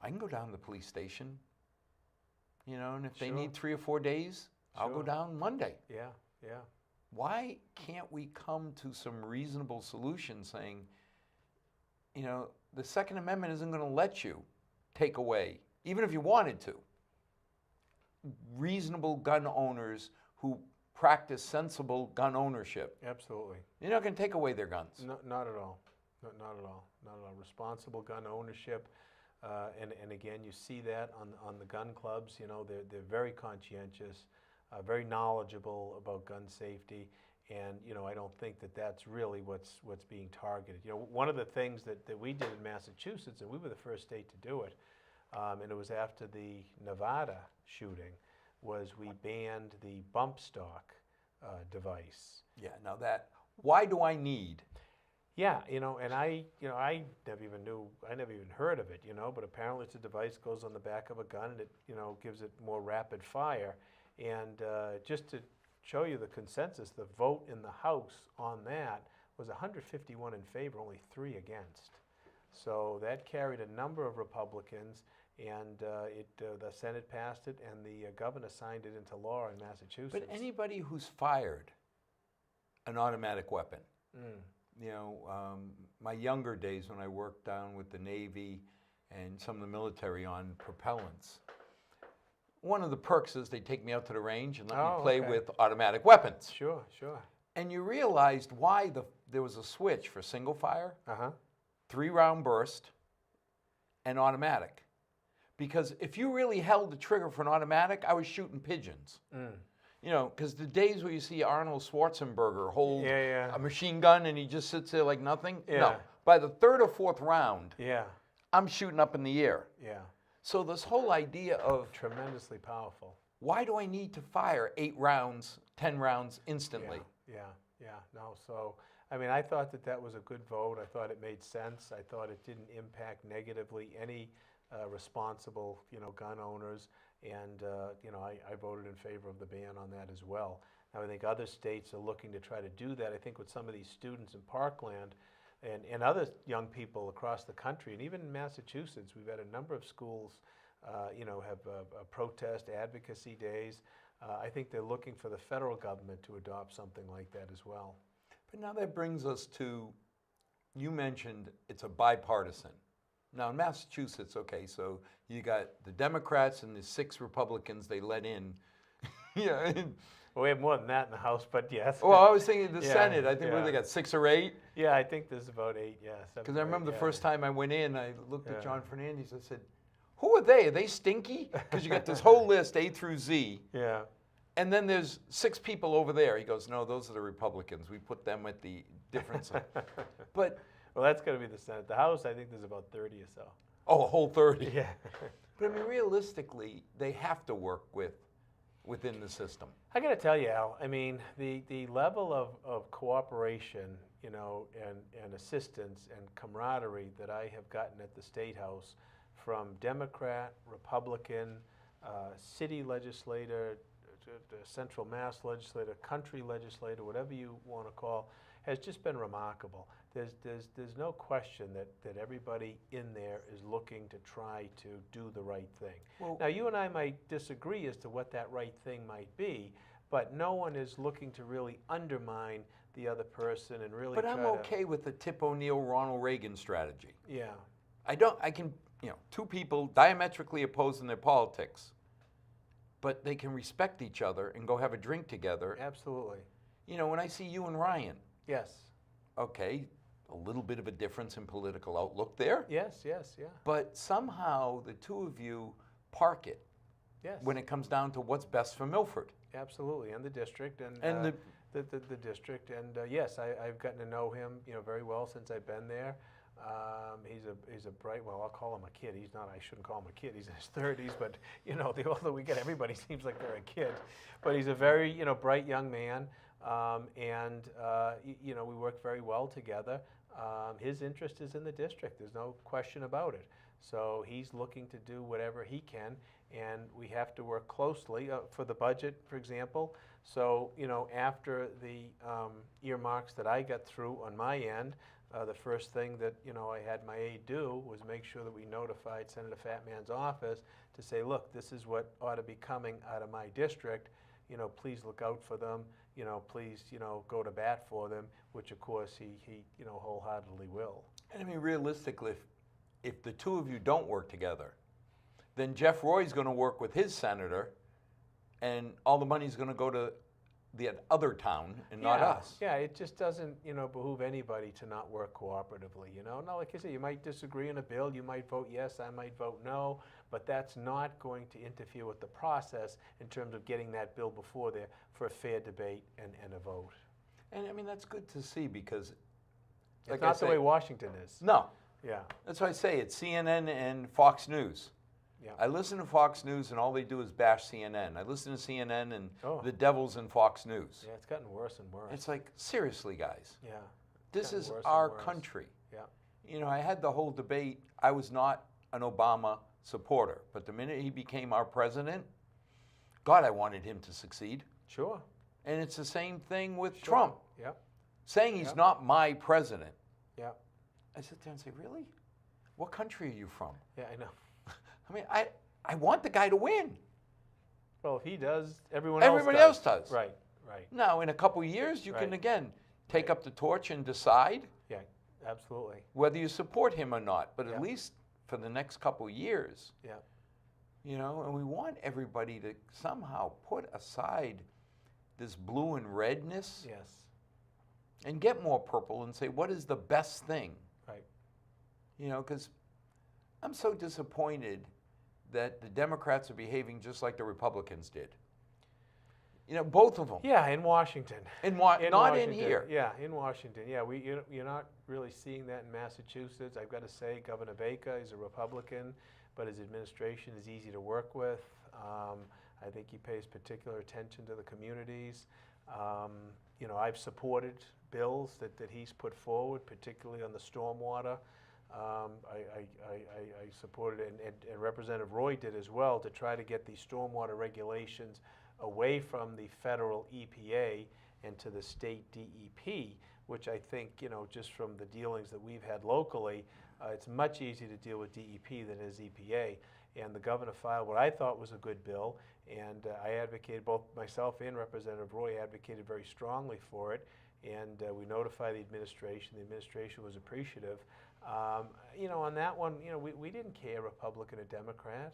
I can go down to the police station, and if they need 3 or 4 days, I'll go down Monday. Yeah. Why can't we come to some reasonable solution saying, the Second Amendment isn't going to let you take away, even if you wanted to, reasonable gun owners who practice sensible gun ownership. Absolutely. You're not going to take away their guns. No, not at all. Not at all. Not at all. Responsible gun ownership, and again, you see that on the gun clubs. You know, they're very conscientious, very knowledgeable about gun safety, and you know, I don't think that that's really what's being targeted. You know, one of the things that we did in Massachusetts, and we were the first state to do it, and it was after the Nevada shooting, was we banned the bump stock device. Yeah. Now why do I need? Yeah, you know, and I never even heard of it, you know, but apparently it's a device goes on the back of a gun and it, you know, gives it more rapid fire. And just to show you the consensus, the vote in the House on that was 151 in favor, only 3 against. So that carried a number of Republicans, and the Senate passed it, and the governor signed it into law in Massachusetts. But anybody who's fired an automatic weapon, you know, my younger days when I worked down with the Navy and some of the military on propellants, one of the perks is they take me out to the range and let me play with automatic weapons. Sure. And you realized why there was a switch for single fire, 3-round burst, and automatic. Because if you really held the trigger for an automatic, I was shooting pigeons. You know, because the days where you see Arnold Schwarzenegger hold a machine gun and he just sits there like nothing, no. By the 3rd or 4th round, I'm shooting up in the air. So this whole idea of tremendously powerful. Why do I need to fire 8 rounds, 10 rounds instantly? No, so, I mean, I thought that was a good vote. I thought it made sense. I thought it didn't impact negatively any responsible, you know, gun owners. And, you know, I voted in favor of the ban on that as well. Now, I think other states are looking to try to do that. I think with some of these students in Parkland and other young people across the country, and even in Massachusetts, we've had a number of schools, you know, have protest advocacy days. I think they're looking for the federal government to adopt something like that as well. But now that brings us to, you mentioned it's a bipartisan. Now in Massachusetts, okay, so you got the Democrats and the 6 Republicans they let in. Well, we have more than that in the House, but yes. Well, I was thinking the Senate. I think they got 6 or 8. Yeah, I think there's about 8. Yeah. Because I remember the first time I went in, I looked at John Fernandez. I said, "Who are they? Are they stinky?" Because you got this whole list A through Z. Yeah. And then there's 6 people over there. He goes, "No, those are the Republicans. We put them at the different side." But well, that's going to be the Senate. The House, I think there's about 30 or so. Oh, a whole 30. Yeah. But I mean, realistically, they have to work within the system. I got to tell you, Al, I mean, the level of cooperation, you know, and assistance and camaraderie that I have gotten at the State House from Democrat, Republican, city legislator, central Mass legislator, country legislator, whatever you want to call, has just been remarkable. There's no question that everybody in there is looking to try to do the right thing. Well, now, you and I might disagree as to what that right thing might be, but no one is looking to really undermine the other person and really. But I'm okay with the Tip O'Neill, Ronald Reagan strategy. Yeah. I can, you know, 2 people diametrically opposed in their politics, but they can respect each other and go have a drink together. Absolutely. You know, when I see you and Ryan. Yes. Okay, a little bit of a difference in political outlook there. Yes, yeah. But somehow the 2 of you park it. Yes. When it comes down to what's best for Milford. Absolutely, and the district, and the district, and yes, I've gotten to know him, you know, very well since I've been there. He's a bright, well, I'll call him a kid. He's not. I shouldn't call him a kid. He's in his 30s, but you know, the older we get, everybody seems like they're a kid. But he's a very, you know, bright young man, and you know, we work very well together. His interest is in the district. There's no question about it. So he's looking to do whatever he can, and we have to work closely for the budget, for example. So, you know, after the earmarks that I got through on my end, the first thing that, you know, I had my aide do was make sure that we notified Senator Fatman's office to say, look, this is what ought to be coming out of my district. You know, please look out for them. You know, please, you know, go to bat for them, which of course he you know, wholeheartedly will. And I mean, realistically, if the 2 of you don't work together, then Jeff Roy's going to work with his senator, and all the money's going to go to the other town and not us. Yeah, it just doesn't, behoove anybody to not work cooperatively, Now, like I said, you might disagree on a bill, you might vote yes, I might vote no, but that's not going to interfere with the process in terms of getting that bill before there for a fair debate and a vote. And I mean, that's good to see because, It's not the way Washington is. No. Yeah. That's why I say it's CNN and Fox News. Yeah. I listen to Fox News and all they do is bash CNN. I listen to CNN and Oh. the devil's in Fox News. Yeah, it's gotten worse and worse. It's like, seriously, guys. Yeah. This gotten is worse and our worse. country. Yeah. I had the whole debate. I was not an Obama supporter, but the minute he became our president, God, I wanted him to succeed. Sure. And it's the same thing with Sure. Trump. Yep. Saying he's not my president. Yeah. I sit there and say, really? What country are you from? Yeah, I know. I mean, I want the guy to win. Well, if he does, everyone else does. Right, right. Now, in a couple of years, you can, Right. again, take Right. up the torch and decide Yeah, absolutely. whether you support him or not. But Yeah. at least for the next couple of years, Yeah. and we want everybody to somehow put aside this blue and redness Yes. and get more purple and say, what is the best thing? Right. Because I'm so disappointed that the Democrats are behaving just like the Republicans did. Both of them. Yeah, in Washington. In Not in here. Yeah, in Washington. Yeah, you're not really seeing that in Massachusetts. I've got to say, Governor Baker is a Republican, but his administration is easy to work with. I think he pays particular attention to the communities. I've supported bills that he's put forward, particularly on the stormwater. I supported it, and Representative Roy did as well, to try to get the stormwater regulations away from the federal EPA and to the state DEP, which I think, just from the dealings that we've had locally, it's much easier to deal with DEP than it is EPA. And the governor filed what I thought was a good bill, and I advocated, both myself and Representative Roy advocated very strongly for it, and we notified the administration. The administration was appreciative. On that one, we didn't care, Republican or Democrat.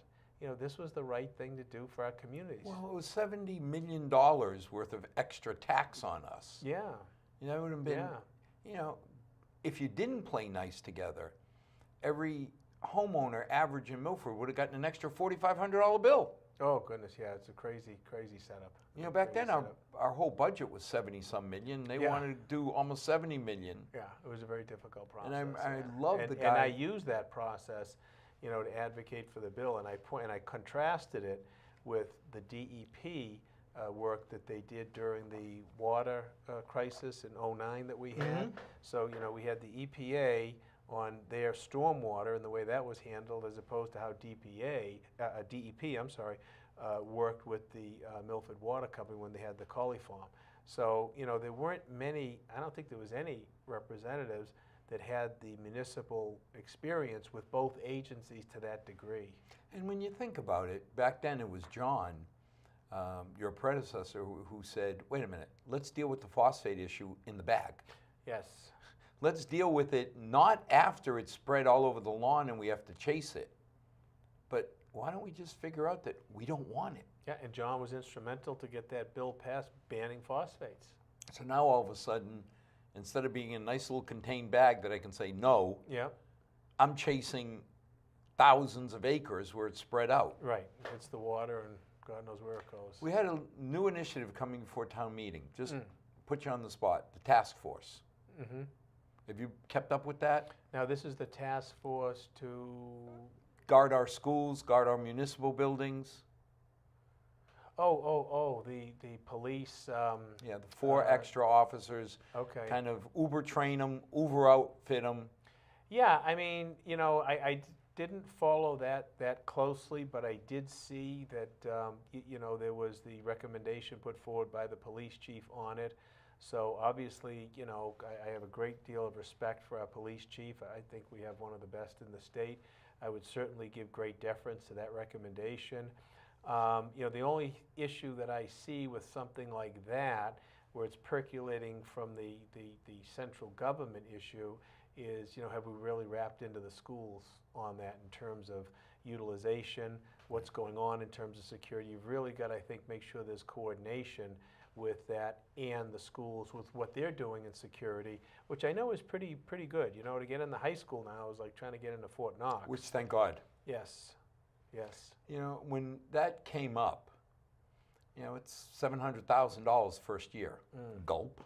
This was the right thing to do for our communities. Well, it was $70 million worth of extra tax on us. Yeah. That would have been, if you didn't play nice together, every homeowner average in Milford would have gotten an extra $4,500 bill. Oh, goodness, yeah, it's a crazy, crazy setup. Back then our whole budget was 70-some million. They wanted to do almost 70 million. Yeah, it was a very difficult process. And I love the guy. And I used that process, to advocate for the bill, and I contrasted it with the DEP work that they did during the water crisis in '09 that we had. So, we had the EPA on their stormwater and the way that was handled, as opposed to how DEP, worked with the Milford Water Company when they had the Collie Farm. So, there weren't many, I don't think there was any representatives that had the municipal experience with both agencies to that degree. And when you think about it, back then it was John, your predecessor, who said, wait a minute, let's deal with the phosphate issue in the bag. Yes. Let's deal with it not after it's spread all over the lawn and we have to chase it, but why don't we just figure out that we don't want it? Yeah, and John was instrumental to get that bill passed banning phosphates. So now all of a sudden, instead of being in a nice little contained bag that I can say no, Yeah. I'm chasing thousands of acres where it's spread out. Right. It's the water, and God knows where it goes. We had a new initiative coming before town meeting. Just put you on the spot, the task force. Mm-hmm. Have you kept up with that? Now, this is the task force to... Guard our schools, guard our municipal buildings. The police. Yeah, the 4 extra officers. Okay. Kind of Uber train them, Uber outfit them. Yeah, I mean, I didn't follow that closely, but I did see that, there was the recommendation put forward by the police chief on it. So obviously, I have a great deal of respect for our police chief. I think we have one of the best in the state. I would certainly give great deference to that recommendation. The only issue that I see with something like that, where it's percolating from the central government issue, is, have we really wrapped into the schools on that in terms of utilization, what's going on in terms of security? You've really got to, I think, make sure there's coordination with that and the schools with what they're doing in security, which I know is pretty good. You know, to get into high school now is like trying to get into Fort Knox. Which, thank God. Yes, yes. You know, when that came up, you know, it's $700,000 first year. Gulp.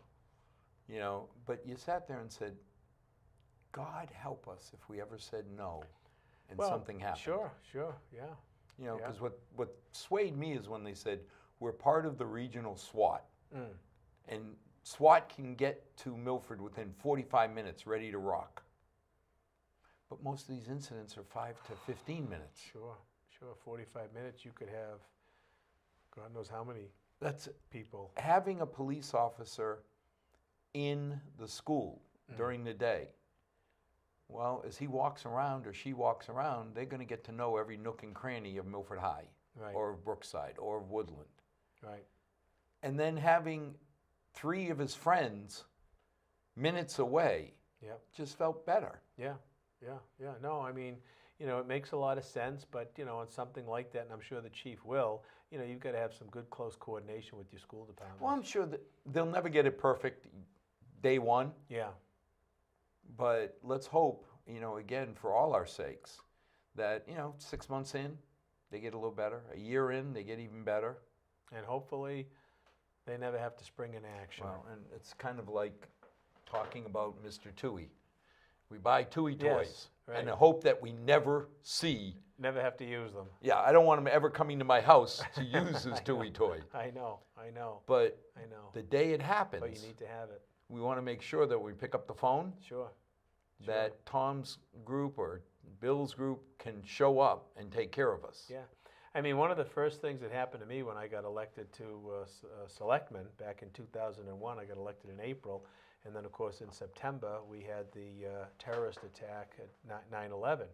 You know, but you sat there and said, God help us if we ever said no and something happened. Sure, yeah. You know, because what swayed me is when they said, we're part of the regional SWAT. And SWAT can get to Milford within 45 minutes, ready to rock. But most of these incidents are 5 to 15 minutes. Sure. 45 minutes, you could have God knows how many people. Having a police officer in the school during the day, well, as he walks around or she walks around, they're going to get to know every nook and cranny of Milford High, or of Brookside, or of Woodland. Right. And then having 3 of his friends minutes away just felt better. Yeah. No, I mean, you know, it makes a lot of sense, but, you know, on something like that, and I'm sure the chief will, you know, you've got to have some good close coordination with your school department. Well, I'm sure that they'll never get it perfect day one. Yeah. But let's hope, you know, again, for all our sakes, that, you know, 6 months in, they get a little better. A year in, they get even better. And hopefully they never have to spring into action. Well, and it's kind of like talking about Mr. Tui. We buy Tui toys and hope that we never see. Never have to use them. Yeah, I don't want him ever coming to my house to use his Tui toy. I know. But the day it happens, but you need to have it. We want to make sure that we pick up the phone. That Tom's group or Bill's group can show up and take care of us. Yeah. I mean, one of the first things that happened to me when I got elected to selectman back in 2001, I got elected in April, and then, of course, in September, we had the terrorist attack at 9/11.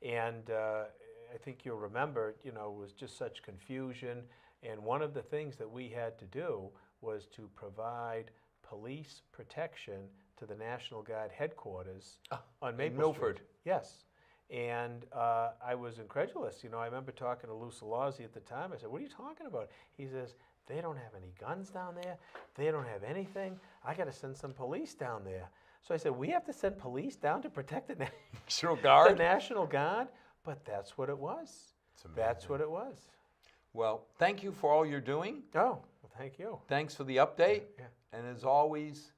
And I think you'll remember, you know, it was just such confusion, and one of the things that we had to do was to provide police protection to the National Guard headquarters on Maple Milford. Street. Yes. And I was incredulous. You know, I remember talking to Lou Salazzi at the time. I said, what are you talking about? He says, they don't have any guns down there. They don't have anything. I got to send some police down there. So I said, we have to send police down to protect the National Guard? The National Guard? But that's what it was. That's what it was. Well, thank you for all you're doing. Oh, well, thank you. Thanks for the update. Yeah. And as always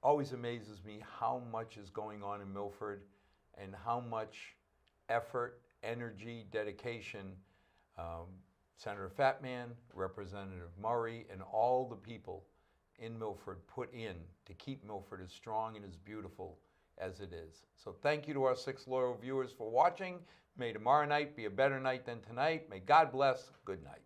amazes me how much is going on in Milford and how much effort, energy, dedication Senator Fatman, Representative Murray, and all the people in Milford put in to keep Milford as strong and as beautiful as it is. So thank you to our 6 loyal viewers for watching. May tomorrow night be a better night than tonight. May God bless. Good night.